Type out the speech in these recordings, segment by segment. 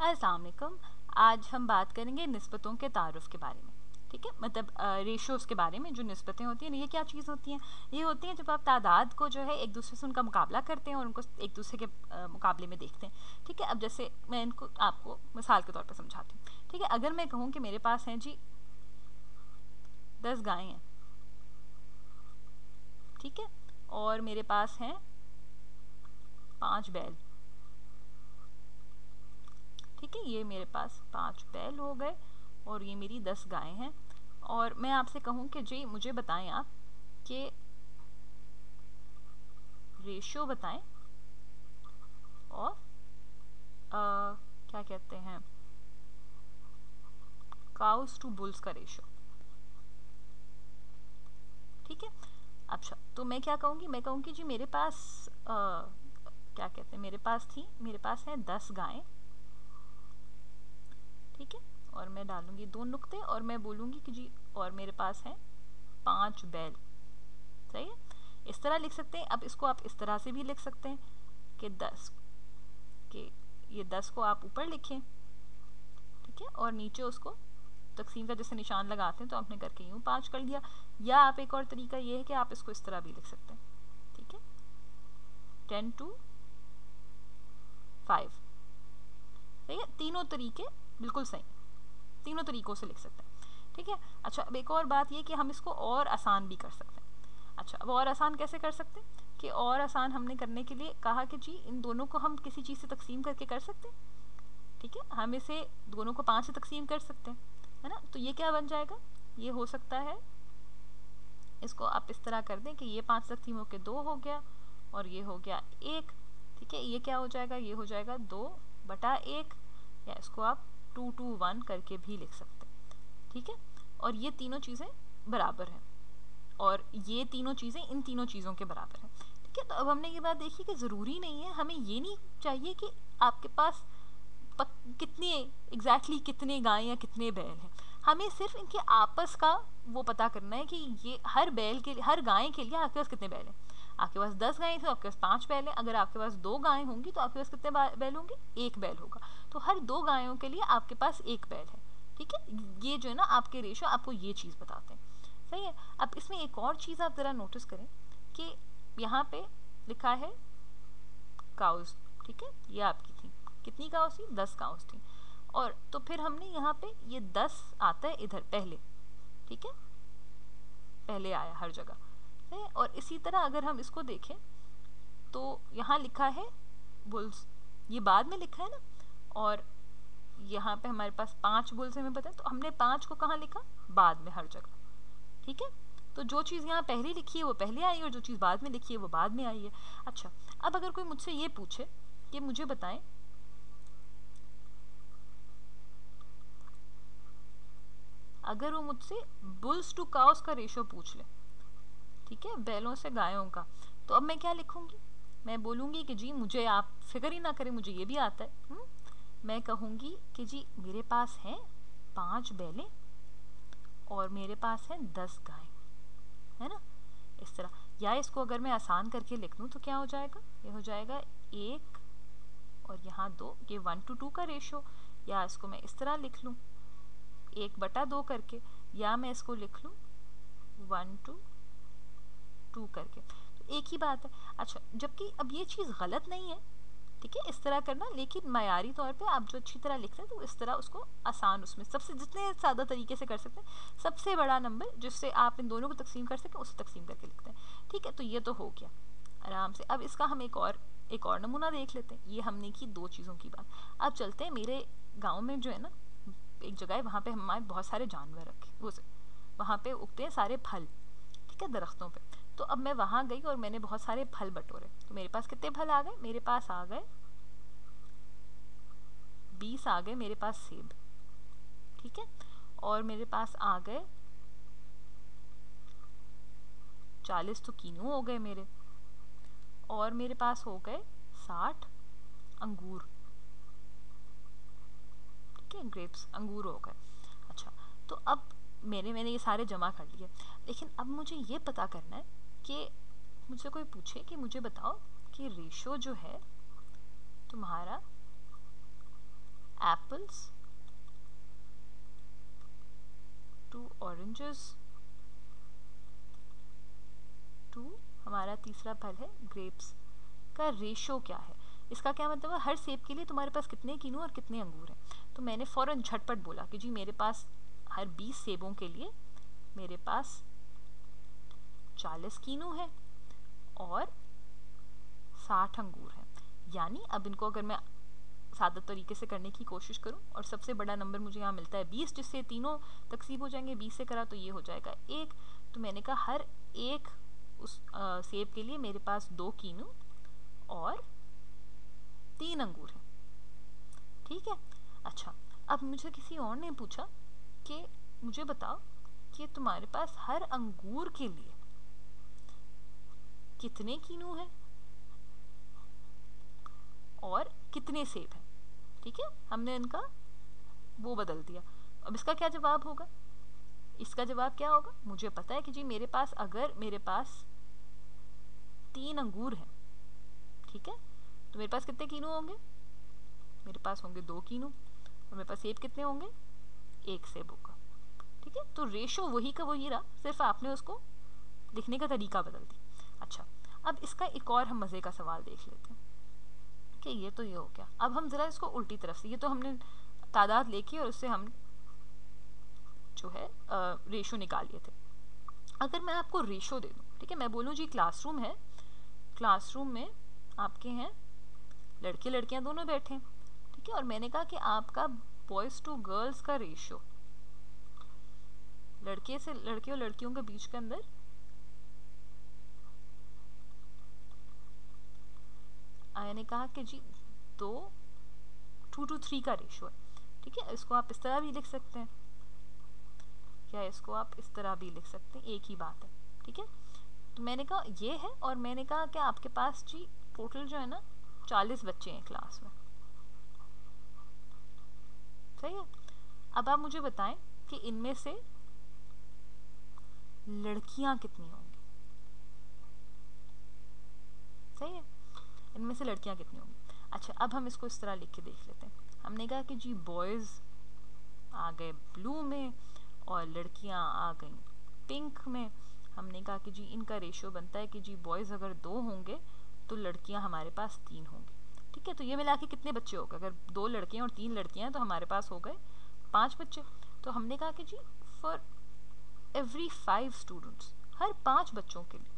अस्सलाम वालेकुम। आज हम बात करेंगे निस्बतों के तारुफ के बारे में। ठीक है, मतलब रेशोज़ के बारे में। जो निस्बतें होती हैं ये क्या चीज़ होती हैं? ये होती हैं जब आप तादाद को जो है एक दूसरे से उनका मुकाबला करते हैं और उनको एक दूसरे के मुकाबले में देखते हैं। ठीक है, अब जैसे मैं इनको आपको मिसाल के तौर पर समझाती हूँ। ठीक है, अगर मैं कहूँ कि मेरे पास हैं जी 10 गायें हैं, ठीक है, और मेरे पास हैं 5 बैल। ठीक है, ये मेरे पास 5 बैल हो गए और ये मेरी 10 गायें हैं। और मैं आपसे कहूँ कि जी मुझे बताएं आप कि रेशियो बताएं और क्या कहते हैं काउस टू बुल्स का रेशियो। ठीक है, अच्छा तो मैं क्या कहूँगी, मैं कहूँगी जी मेरे पास क्या कहते हैं मेरे पास हैं 10 गायें। ठीक है, और मैं डालूंगी 2 नुक्ते और मैं बोलूँगी कि जी और मेरे पास हैं 5 बैल। सही है, इस तरह लिख सकते हैं। अब इसको आप इस तरह से भी लिख सकते हैं कि 10 के ये 10 को आप ऊपर लिखें, ठीक है, और नीचे उसको तकसीम का जैसे निशान लगाते हैं तो आपने करके यूँ 5 कर लिया। या आप एक और तरीका ये है कि आप इसको इस तरह भी लिख सकते हैं। ठीक है, 10 to 5। ठीक है, तीनों तरीके बिल्कुल सही, तीनों तरीकों से लिख सकते हैं। ठीक है, अच्छा अब एक और बात ये कि हम इसको और आसान भी कर सकते हैं। अच्छा, अब और आसान कैसे कर सकते हैं कि और आसान हमने करने के लिए कहा कि जी इन दोनों को हम किसी चीज़ से तकसीम करके कर सकते हैं। ठीक है, हम इसे दोनों को 5 से तकसीम कर सकते हैं, है ना। तो ये क्या बन जाएगा, ये हो सकता है, इसको आप इस तरह कर दें कि ये 5 तकसीम होकर 2 हो गया और ये हो गया 1। ठीक है, ये क्या हो जाएगा, ये हो जाएगा 2/1, या इसको आप 2 to 1 करके भी लिख सकते हैं। ठीक है, और ये तीनों चीज़ें बराबर हैं और ये तीनों चीज़ें इन तीनों चीज़ों के बराबर हैं। ठीक है, तो अब हमने ये बात देखी कि ज़रूरी नहीं है, हमें ये नहीं चाहिए कि आपके पास कितने एग्जैक्टली कितने गायें या कितने बैल हैं। हमें सिर्फ इनके आपस का वो पता करना है कि ये हर बैल के लिए, हर गाय के लिए आपके पास कितने बैल हैं। आपके पास 10 गायें तो आपके पास 5 बैल हैं। अगर आपके पास 2 गायें होंगी तो आपके पास कितने बैल होंगे, 1 बैल होगा। तो हर 2 गायों के लिए आपके पास 1 बैल है। ठीक है, ये जो है ना आपके रेशो आपको ये चीज़ बताते हैं। सही है, अब इसमें एक और चीज़ आप ज़रा नोटिस करें कि यहाँ पे लिखा है काउस। ठीक है, ये आपकी थी, कितनी काउस थी, 10 काउस थी। और तो फिर हमने यहाँ पे ये 10 आता है इधर पहले। ठीक है, पहले आया हर जगह है। और इसी तरह अगर हम इसको देखें तो यहाँ लिखा है बुल्स, ये बाद में लिखा है ना, और यहाँ पे हमारे पास 5 बुल्स हमें पता है, तो हमने 5 को कहाँ लिखा, बाद में हर जगह। ठीक है, तो जो चीज़ यहाँ पहले लिखी है वो पहले आई और जो चीज़ बाद में लिखी है वो बाद में आई है। अच्छा, अब अगर कोई मुझसे ये पूछे कि मुझे बताएं अगर वो मुझसे बुल्स टू काउस का रेशो पूछ ले, ठीक है, बैलों से गायों का, तो अब मैं क्या लिखूंगी, मैं बोलूँगी कि जी मुझे आप फिक्र ही ना करें, मुझे ये भी आता है। मैं कहूँगी कि जी मेरे पास हैं 5 बैलें और मेरे पास हैं 10 गायें, है ना, इस तरह। या इसको अगर मैं आसान करके लिख दूँ तो क्या हो जाएगा, ये हो जाएगा 1 और यहाँ 2, ये 1 to 2 का रेशो। या इसको मैं इस तरह लिख लूँ 1/2 करके, या मैं इसको लिख लूँ 1 to 2 करके, तो एक ही बात है। अच्छा, जबकि अब ये चीज़ गलत नहीं है, ठीक है, इस तरह करना, लेकिन मायारी तौर पे आप जो अच्छी तरह लिखते हैं तो इस तरह उसको आसान, उसमें सबसे जितने सादा तरीके से कर सकते हैं, सबसे बड़ा नंबर जिससे आप इन दोनों को तकसीम कर सकें उसे तकसीम करके लिखते हैं। ठीक है, तो ये तो हो गया आराम से। अब इसका हम एक और नमूना देख लेते हैं। ये हमने की 2 चीज़ों की बात। अब चलते हैं मेरे गाँव में जो है ना एक जगह है, वहाँ पे हमारे बहुत सारे जानवर रखे, वो वहाँ पे उगते हैं सारे फल, ठीक है, दरख्तों पे। तो अब मैं वहाँ गई और मैंने बहुत सारे फल बटोरे, तो मेरे पास कितने फल आ गए, मेरे पास आ गए 20 आ गए मेरे पास सेब। ठीक है, और मेरे पास आ गए 40 तो कीनू हो गए मेरे, और मेरे पास हो गए 60 अंगूर। ठीक है, ग्रेप्स, अंगूर हो गए। अच्छा, तो अब मैंने ये सारे जमा कर लिए, लेकिन अब मुझे ये पता करना है कि मुझसे कोई पूछे कि मुझे बताओ कि रेशो जो है तुम्हारा apples, 2 oranges, 2 हमारा तीसरा फल है grapes का रेशो क्या है। इसका क्या मतलब है, हर सेब के लिए तुम्हारे पास कितने कीनू और कितने अंगूर हैं। तो मैंने फ़ौरन झटपट बोला कि जी मेरे पास हर 20 सेबों के लिए मेरे पास 40 कीनू है और 60 अंगूर हैं। यानी अब इनको अगर मैं सादा तरीके से करने की कोशिश करूं और सबसे बड़ा नंबर मुझे यहाँ मिलता है 20, जिससे तीनों तकसीब हो जाएंगे। 20 से करा तो ये हो जाएगा 1। तो मैंने कहा हर एक उस सेब के लिए मेरे पास 2 कीनू और 3 अंगूर हैं। ठीक है। अच्छा, अब मुझे किसी और ने पूछा कि मुझे बताओ कि तुम्हारे पास हर अंगूर के लिए कितने कीनू हैं और कितने सेब हैं। ठीक है, हमने इनका वो बदल दिया। अब इसका क्या जवाब होगा, इसका जवाब क्या होगा, मुझे पता है कि जी मेरे पास अगर मेरे पास 3 अंगूर हैं, ठीक है, तो मेरे पास कितने कीनू होंगे, मेरे पास होंगे 2 कीनू और मेरे पास सेब कितने होंगे, 1 सेब होगा। ठीक है, तो रेशो वही का वही रहा, सिर्फ आपने उसको लिखने का तरीका बदल दिया। अच्छा, अब इसका एक और हम मज़े का सवाल देख लेते हैं कि ये तो ये हो गया। अब हम ज़रा इसको उल्टी तरफ से, ये तो हमने तादाद लेके और उससे हम जो है रेशो निकाल लिए थे। अगर मैं आपको रेशो दे दूँ, ठीक है, मैं बोलूँ जी क्लासरूम है, क्लासरूम में आपके हैं लड़के लड़कियां दोनों बैठे हैं, ठीक है, और मैंने कहा कि आपका बॉयज़ टू गर्ल्स का रेशियो, लड़के से लड़के और लड़कियों के बीच के अंदर मैंने कहा कि जी 2 to 3 का रेशियो है। ठीक है, इसको आप इस तरह भी लिख सकते हैं या इसको आप इस तरह भी लिख सकते हैं, एक ही बात है। ठीक है, तो मैंने कहा ये है, और मैंने कहा कि आपके पास जी टोटल जो है ना 40 बच्चे हैं क्लास में। सही है। अब आप मुझे बताएं कि इनमें से लड़कियां कितनी होंगी। सही है, इनमें से लड़कियां कितनी होंगी। अच्छा, अब हम इसको इस तरह लिख के देख लेते हैं। हमने कहा कि जी बॉयज़ आ गए ब्लू में और लड़कियां आ गई पिंक में। हमने कहा कि जी इनका रेशियो बनता है कि जी बॉयज़ अगर 2 होंगे तो लड़कियां हमारे पास 3 होंगी। ठीक है, तो ये मिला के कितने बच्चे हो गए, अगर 2 लड़के और 3 लड़कियां हैं तो हमारे पास हो गए 5 बच्चे। तो हमने कहा कि जी फॉर एवरी 5 स्टूडेंट्स, हर 5 बच्चों के लिए,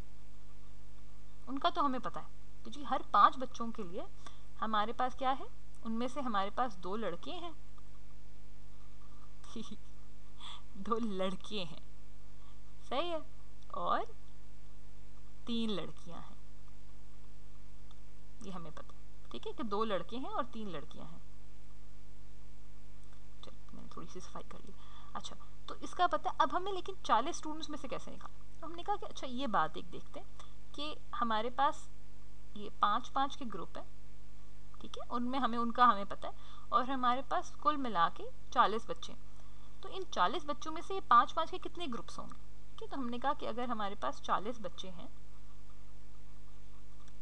उनका तो हमें पता है कि जी हर 5 बच्चों के लिए हमारे पास क्या है, उनमें से हमारे पास 2 लड़के हैं 2 लड़के हैं, सही है, और 3 लड़कियां हैं, ये हमें पता है। ठीक है, कि 2 लड़के हैं और 3 लड़कियां हैं। चलो, मैंने थोड़ी सी सफाई कर ली। अच्छा, तो इसका पता है। अब हमें लेकिन 40 स्टूडेंट्स में से कैसे निकालें, तो हमने कहा कि अच्छा ये बात एक देखते हैं कि हमारे पास ये 5-5 के ग्रुप है, ठीक है, उनमें हमें पता है, और हमारे पास कुल मिला के 40 बच्चे हैं। तो इन 40 बच्चों में से ये 5-5 के कितने ग्रुप्स होंगे। ठीक है, तो हमने कहा कि अगर हमारे पास 40 बच्चे हैं,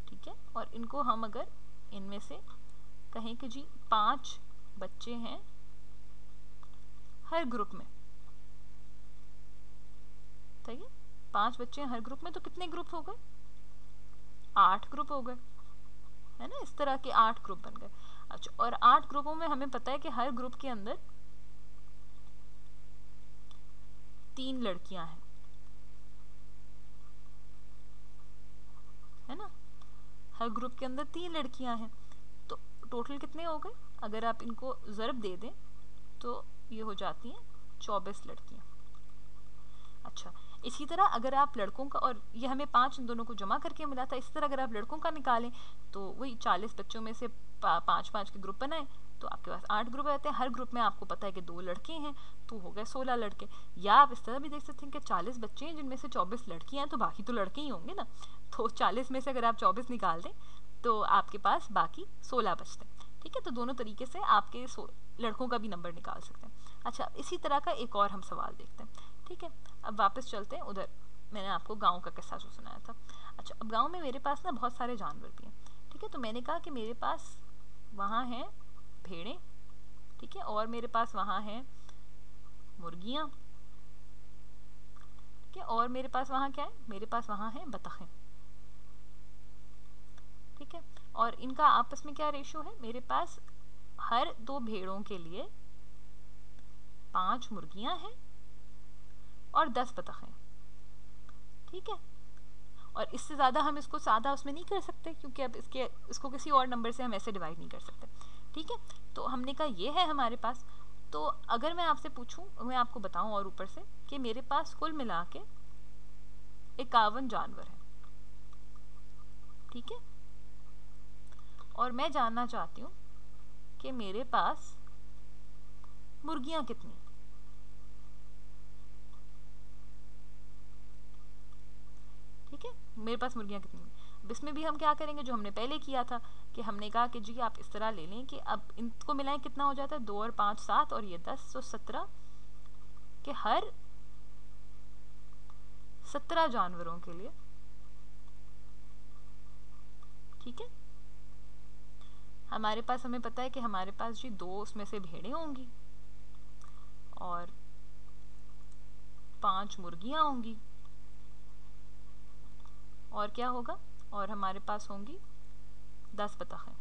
ठीक है, और इनको हम अगर इनमें से कहें कि जी 5 बच्चे हैं हर ग्रुप में, ठीक है, 5 बच्चे हैं हर ग्रुप में, तो कितने ग्रुप हो गए, 8 ग्रुप हो गए, है ना, इस तरह के 8 ग्रुप बन गए। अच्छा, और 8 ग्रुपों में हमें पता है कि हर ग्रुप के अंदर 3 लड़कियां हैं, है ना, हर ग्रुप के अंदर 3 लड़कियां हैं। तो टोटल कितने हो गए, अगर आप इनको ज़रब दे दें तो ये हो जाती हैं 24 लड़कियां। अच्छा, इसी तरह अगर आप लड़कों का, और ये हमें 5 इन दोनों को जमा करके मिला था, इसी तरह अगर आप लड़कों का निकालें तो वही 40 बच्चों में से 5-5 के ग्रुप बनाए तो आपके पास 8 ग्रुप रहते हैं। हर ग्रुप में आपको पता है कि 2 लड़के हैं, तो हो गए 16 लड़के। या आप इस तरह भी देख सकते हैं कि 40 बच्चे हैं जिनमें से 24 लड़कियां हैं, तो बाकी तो लड़के ही होंगे ना। तो 40 में से अगर आप 24 निकाल दें तो आपके पास बाकी 16 बचते हैं। ठीक है, तो दोनों तरीके से आपके लड़कों का भी नंबर निकाल सकते हैं। अच्छा, इसी तरह का एक और हम सवाल देखते हैं। ठीक है, अब वापस चलते हैं उधर, मैंने आपको गांव का किस्सा जो सुनाया था। अच्छा, अब गांव में मेरे पास ना बहुत सारे जानवर भी हैं। ठीक है, तो मैंने कहा कि मेरे पास वहाँ हैं भेड़ें, ठीक है, और मेरे पास वहाँ हैं मुर्गियाँ, ठीक है, और मेरे पास वहाँ क्या है, मेरे पास वहाँ है बतखें, ठीक है। और इनका आपस में क्या रेशो है, मेरे पास हर 2 भेड़ों के लिए 5 मुर्गियाँ हैं और 10 बतखें, ठीक है। और इससे ज़्यादा हम इसको सादा उसमें नहीं कर सकते, क्योंकि अब इसको किसी और नंबर से हम ऐसे डिवाइड नहीं कर सकते, ठीक है। तो हमने कहा ये है हमारे पास। तो अगर मैं आपसे पूछूं, मैं आपको बताऊं और ऊपर से कि मेरे पास कुल मिला के 51 जानवर हैं, ठीक है, और मैं जानना चाहती हूँ कि मेरे पास मुर्गियाँ कितनी, ठीक है, मेरे पास मुर्गियाँ कितनी। अब इसमें भी हम क्या करेंगे, जो हमने पहले किया था कि हमने कहा कि जी आप इस तरह ले लें कि अब इनको मिलाएं, कितना हो जाता है, 2 और 5 7 और ये 10, तो 17 के हर 17 जानवरों के लिए, ठीक है, हमारे पास, हमें पता है कि हमारे पास जी 2 उसमें से भेड़ें होंगी और 5 मुर्गियाँ होंगी, और क्या होगा, और हमारे पास होंगी 10 बतखें,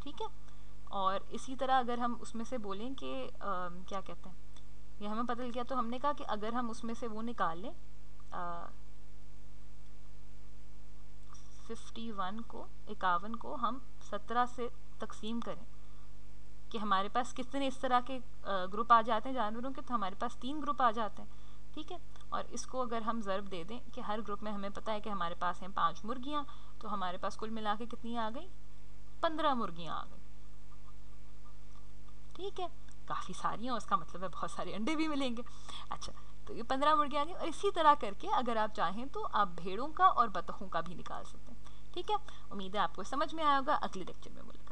ठीक है। और इसी तरह अगर हम उसमें से बोलें कि क्या कहते हैं, ये हमें पता चल गया, तो हमने कहा कि अगर हम उसमें से वो निकाल लें 51 को हम 17 से तकसीम करें कि हमारे पास कितने इस तरह के ग्रुप आ जाते हैं जानवरों के, तो हमारे पास 3 ग्रुप आ जाते हैं, ठीक है। और इसको अगर हम ज़र्ब दे दें कि हर ग्रुप में हमें पता है कि हमारे पास हैं 5 मुर्गियाँ, तो हमारे पास कुल मिला के कितनी आ गई, 15 मुर्गियाँ आ गई, ठीक है। काफ़ी सारी हैं, उसका मतलब है बहुत सारे अंडे भी मिलेंगे। अच्छा, तो ये 15 मुर्गियाँ आ गई, और इसी तरह करके अगर आप चाहें तो आप भेड़ों का और बतखों का भी निकाल सकते हैं, ठीक है। उम्मीद है आपको समझ में आया होगा। अगले लेक्चर में मुलाकात।